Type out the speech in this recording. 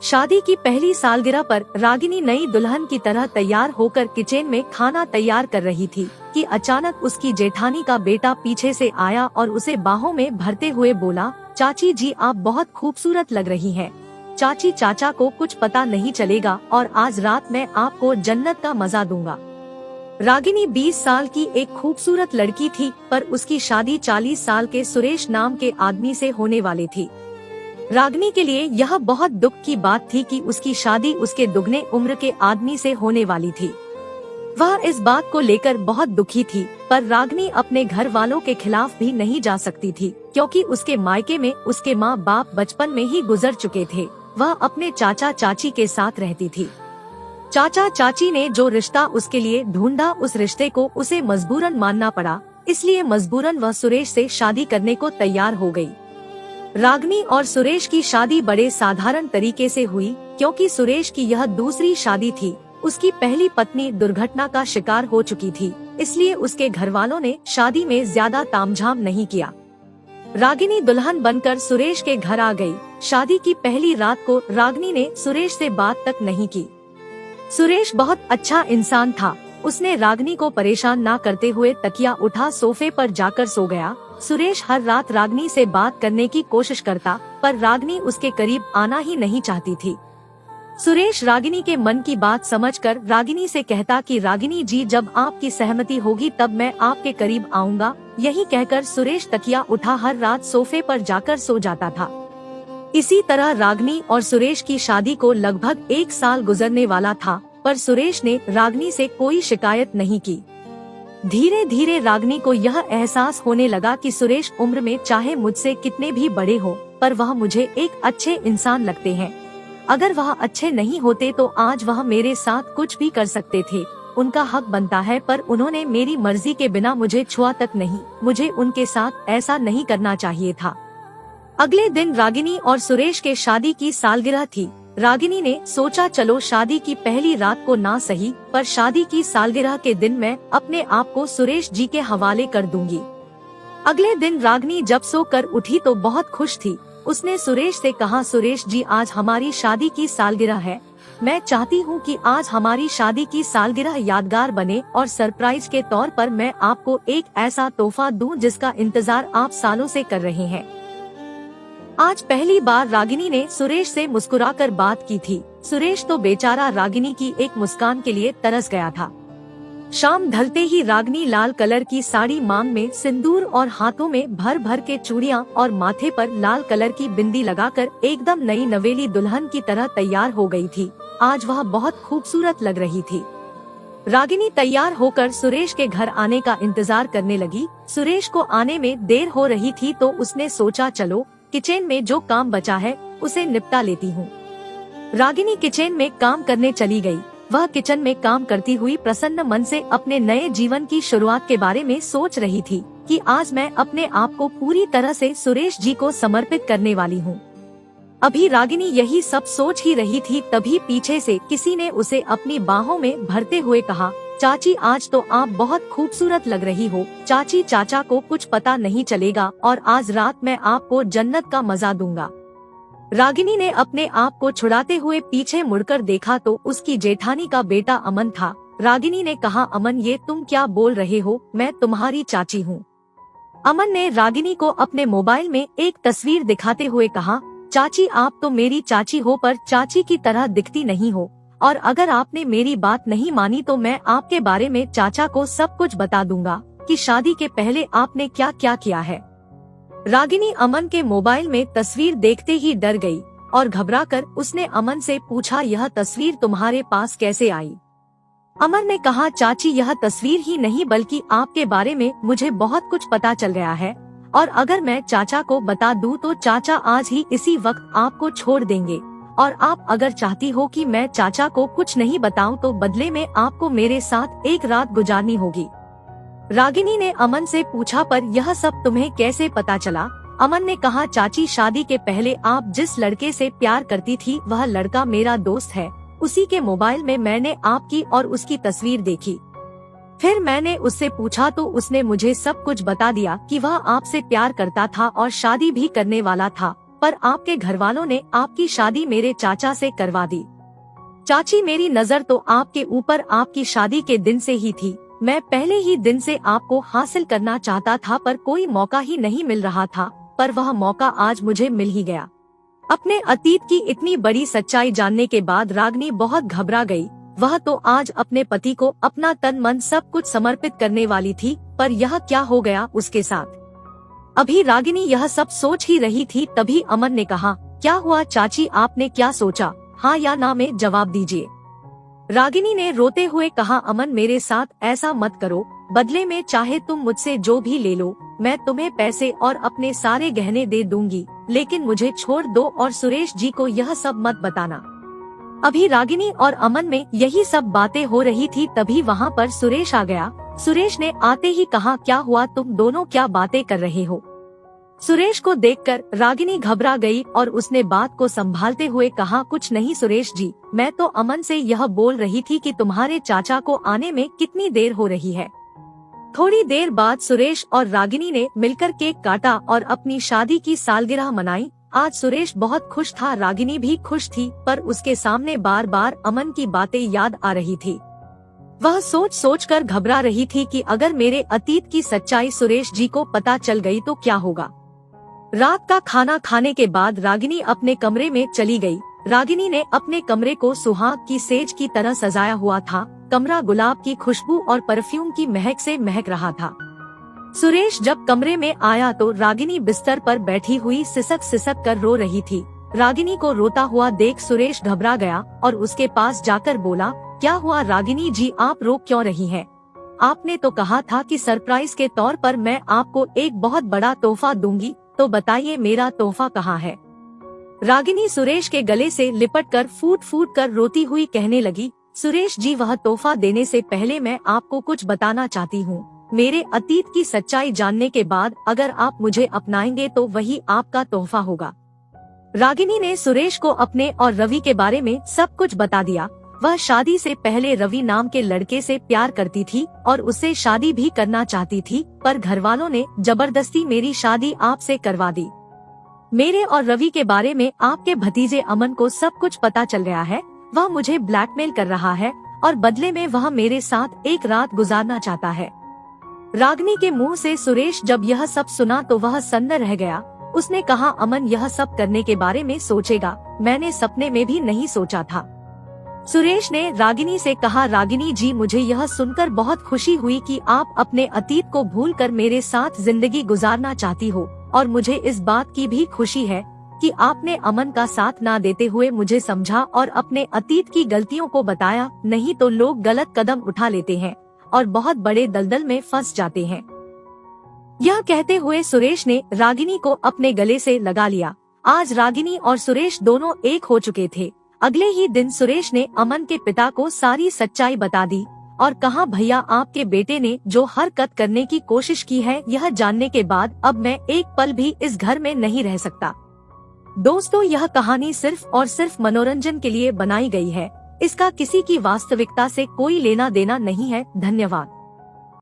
शादी की पहली सालगिरह पर रागिनी नई दुल्हन की तरह तैयार होकर किचन में खाना तैयार कर रही थी कि अचानक उसकी जेठानी का बेटा पीछे से आया और उसे बाहों में भरते हुए बोला, चाची जी आप बहुत खूबसूरत लग रही हैं। चाची चाचा को कुछ पता नहीं चलेगा और आज रात मैं आपको जन्नत का मजा दूंगा। रागिनी 20 साल की एक खूबसूरत लड़की थी, पर उसकी शादी 40 साल के सुरेश नाम के आदमी से होने वाली थी। रागिनी के लिए यह बहुत दुख की बात थी कि उसकी शादी उसके दुगने उम्र के आदमी से होने वाली थी। वह इस बात को लेकर बहुत दुखी थी, पर रागिनी अपने घर वालों के खिलाफ भी नहीं जा सकती थी, क्योंकि उसके मायके में उसके माँ बाप बचपन में ही गुजर चुके थे। वह अपने चाचा चाची के साथ रहती थी। चाचा चाची ने जो रिश्ता उसके लिए ढूंढा, उस रिश्ते को उसे मजबूरन मानना पड़ा, इसलिए मजबूरन वह सुरेश से शादी करने को तैयार हो गई। रागिनी और सुरेश की शादी बड़े साधारण तरीके से हुई, क्योंकि सुरेश की यह दूसरी शादी थी। उसकी पहली पत्नी दुर्घटना का शिकार हो चुकी थी, इसलिए उसके घर वालों ने शादी में ज्यादा तामझाम नहीं किया। रागिनी दुल्हन बनकर सुरेश के घर आ गई। शादी की पहली रात को रागिनी ने सुरेश से बात तक नहीं की। सुरेश बहुत अच्छा इंसान था। उसने रागिनी को परेशान ना करते हुए तकिया उठा सोफे पर जाकर सो गया। सुरेश हर रात रागिनी से बात करने की कोशिश करता, पर रागिनी उसके करीब आना ही नहीं चाहती थी। सुरेश रागिनी के मन की बात समझकर रागिनी से कहता कि रागिनी जी जब आपकी सहमति होगी तब मैं आपके करीब आऊंगा। यही कहकर सुरेश तकिया उठा हर रात सोफे पर जाकर सो जाता था। इसी तरह रागिनी और सुरेश की शादी को लगभग 1 साल गुजरने वाला था, पर सुरेश ने रागिनी से कोई शिकायत नहीं की। धीरे धीरे रागिनी को यह एहसास होने लगा कि सुरेश उम्र में चाहे मुझसे कितने भी बड़े हो, पर वह मुझे एक अच्छे इंसान लगते हैं। अगर वह अच्छे नहीं होते तो आज वह मेरे साथ कुछ भी कर सकते थे। उनका हक बनता है, पर उन्होंने मेरी मर्जी के बिना मुझे छुआ तक नहीं। मुझे उनके साथ ऐसा नहीं करना चाहिए था। अगले दिन रागिनी और सुरेश के शादी की सालगिरह थी। रागिनी ने सोचा चलो शादी की पहली रात को ना सही, पर शादी की सालगिरह के दिन मैं अपने आप को सुरेश जी के हवाले कर दूंगी। अगले दिन रागिनी जब सोकर उठी तो बहुत खुश थी। उसने सुरेश से कहा, सुरेश जी आज हमारी शादी की सालगिरह है। मैं चाहती हूँ कि आज हमारी शादी की सालगिरह यादगार बने और सरप्राइज के तौर पर मैं आपको एक ऐसा तोहफा दूं जिसका इंतजार आप सालों से कर रहे हैं। आज पहली बार रागिनी ने सुरेश से मुस्कुराकर बात की थी। सुरेश तो बेचारा रागिनी की एक मुस्कान के लिए तरस गया था। शाम ढलते ही रागिनी लाल कलर की साड़ी, मांग में सिंदूर और हाथों में भर भर के चूड़ियां और माथे पर लाल कलर की बिंदी लगाकर एकदम नई नवेली दुल्हन की तरह तैयार हो गई थी। आज वह बहुत खूबसूरत लग रही थी। रागिनी तैयार होकर सुरेश के घर आने का इंतजार करने लगी। सुरेश को आने में देर हो रही थी तो उसने सोचा चलो किचन में जो काम बचा है उसे निपटा लेती हूँ। रागिनी किचन में काम करने चली गई। वह किचन में काम करती हुई प्रसन्न मन से अपने नए जीवन की शुरुआत के बारे में सोच रही थी कि आज मैं अपने आप को पूरी तरह से सुरेश जी को समर्पित करने वाली हूँ। अभी रागिनी यही सब सोच ही रही थी, तभी पीछे से किसी ने उसे अपनी बाहों में भरते हुए कहा, चाची आज तो आप बहुत खूबसूरत लग रही हो। चाची चाचा को कुछ पता नहीं चलेगा और आज रात मैं आपको जन्नत का मजा दूंगा। रागिनी ने अपने आप को छुड़ाते हुए पीछे मुड़कर देखा तो उसकी जेठानी का बेटा अमन था। रागिनी ने कहा, अमन ये तुम क्या बोल रहे हो, मैं तुम्हारी चाची हूँ। अमन ने रागिनी को अपने मोबाइल में एक तस्वीर दिखाते हुए कहा, चाची आप तो मेरी चाची हो पर चाची की तरह दिखती नहीं हो, और अगर आपने मेरी बात नहीं मानी तो मैं आपके बारे में चाचा को सब कुछ बता दूंगा कि शादी के पहले आपने क्या क्या किया है। रागिनी अमन के मोबाइल में तस्वीर देखते ही डर गई और घबराकर उसने अमन से पूछा, यह तस्वीर तुम्हारे पास कैसे आई? अमन ने कहा, चाची यह तस्वीर ही नहीं बल्कि आपके बारे में मुझे बहुत कुछ पता चल गया है, और अगर मैं चाचा को बता दूं तो चाचा आज ही इसी वक्त आपको छोड़ देंगे, और आप अगर चाहती हो कि मैं चाचा को कुछ नहीं बताऊं तो बदले में आपको मेरे साथ एक रात गुजारनी होगी। रागिनी ने अमन से पूछा, पर यह सब तुम्हें कैसे पता चला? अमन ने कहा, चाची शादी के पहले आप जिस लड़के से प्यार करती थी वह लड़का मेरा दोस्त है। उसी के मोबाइल में मैंने आपकी और उसकी तस्वीर देखी। फिर मैंने उससे पूछा तो उसने मुझे सब कुछ बता दिया कि वह आपसे प्यार करता था और शादी भी करने वाला था। पर आपके घरवालों ने आपकी शादी मेरे चाचा से करवा दी। चाची, मेरी नजर तो आपके ऊपर आपकी शादी के दिन से ही थी। मैं पहले ही दिन से आपको हासिल करना चाहता था पर कोई मौका ही नहीं मिल रहा था, पर वह मौका आज मुझे मिल ही गया। अपने अतीत की इतनी बड़ी सच्चाई जानने के बाद रागिनी बहुत घबरा गई। वह तो आज अपने पति को अपना तन मन सब कुछ समर्पित करने वाली थी, पर यह क्या हो गया उसके साथ। अभी रागिनी यह सब सोच ही रही थी, तभी अमन ने कहा, क्या हुआ चाची, आपने क्या सोचा? हाँ या ना में जवाब दीजिए। रागिनी ने रोते हुए कहा, अमन मेरे साथ ऐसा मत करो, बदले में चाहे तुम मुझसे जो भी ले लो, मैं तुम्हें पैसे और अपने सारे गहने दे दूंगी, लेकिन मुझे छोड़ दो और सुरेश जी को यह सब मत बताना। अभी रागिनी और अमन में यही सब बातें हो रही थी, तभी वहाँ पर सुरेश आ गया। सुरेश ने आते ही कहा, क्या हुआ, तुम दोनों क्या बातें कर रहे हो? सुरेश को देखकर रागिनी घबरा गई और उसने बात को संभालते हुए कहा, कुछ नहीं सुरेश जी, मैं तो अमन से यह बोल रही थी कि तुम्हारे चाचा को आने में कितनी देर हो रही है। थोड़ी देर बाद सुरेश और रागिनी ने मिलकर केक काटा और अपनी शादी की सालगिरह मनाई। आज सुरेश बहुत खुश था, रागिनी भी खुश थी, पर उसके सामने बार बार अमन की बातें याद आ रही थी। वह सोच सोच कर घबरा रही थी कि अगर मेरे अतीत की सच्चाई सुरेश जी को पता चल गई तो क्या होगा। रात का खाना खाने के बाद रागिनी अपने कमरे में चली गई। रागिनी ने अपने कमरे को सुहाग की सेज की तरह सजाया हुआ था। कमरा गुलाब की खुशबू और परफ्यूम की महक से महक रहा था। सुरेश जब कमरे में आया तो रागिनी बिस्तर पर बैठी हुई सिसक सिसक कर रो रही थी। रागिनी को रोता हुआ देख सुरेश घबरा गया और उसके पास जाकर बोला, क्या हुआ रागिनी जी, आप रो क्यों रही हैं? आपने तो कहा था कि सरप्राइज के तौर पर मैं आपको एक बहुत बड़ा तोहफा दूंगी, तो बताइए मेरा तोहफा कहाँ है? रागिनी सुरेश के गले से लिपटकर फूट फूट कर रोती हुई कहने लगी, सुरेश जी, वह तोहफा देने से पहले मैं आपको कुछ बताना चाहती हूँ। मेरे अतीत की सच्चाई जानने के बाद अगर आप मुझे अपनाएंगे तो वही आपका तोहफा होगा। रागिनी ने सुरेश को अपने और रवि के बारे में सब कुछ बता दिया। वह शादी से पहले रवि नाम के लड़के से प्यार करती थी और उससे शादी भी करना चाहती थी, पर घरवालों ने जबरदस्ती मेरी शादी आपसे करवा दी। मेरे और रवि के बारे में आपके भतीजे अमन को सब कुछ पता चल गया है। वह मुझे ब्लैकमेल कर रहा है और बदले में वह मेरे साथ एक रात गुजारना चाहता है। रागिनी के मुंह से सुरेश जब यह सब सुना तो वह सन्न रह गया। उसने कहा, अमन यह सब करने के बारे में सोचेगा, मैंने सपने में भी नहीं सोचा था। सुरेश ने रागिनी से कहा, रागिनी जी, मुझे यह सुनकर बहुत खुशी हुई कि आप अपने अतीत को भूलकर मेरे साथ जिंदगी गुजारना चाहती हो, और मुझे इस बात की भी खुशी है कि आपने अमन का साथ ना देते हुए मुझे समझा और अपने अतीत की गलतियों को बताया। नहीं तो लोग गलत कदम उठा लेते हैं और बहुत बड़े दलदल में फंस जाते हैं। यह कहते हुए सुरेश ने रागिनी को अपने गले से लगा लिया। आज रागिनी और सुरेश दोनों एक हो चुके थे। अगले ही दिन सुरेश ने अमन के पिता को सारी सच्चाई बता दी और कहा, भैया, आपके बेटे ने जो हरकत करने की कोशिश की है, यह जानने के बाद अब मैं एक पल भी इस घर में नहीं रह सकता। दोस्तों, यह कहानी सिर्फ और सिर्फ मनोरंजन के लिए बनाई गई है। इसका किसी की वास्तविकता से कोई लेना देना नहीं है। धन्यवाद।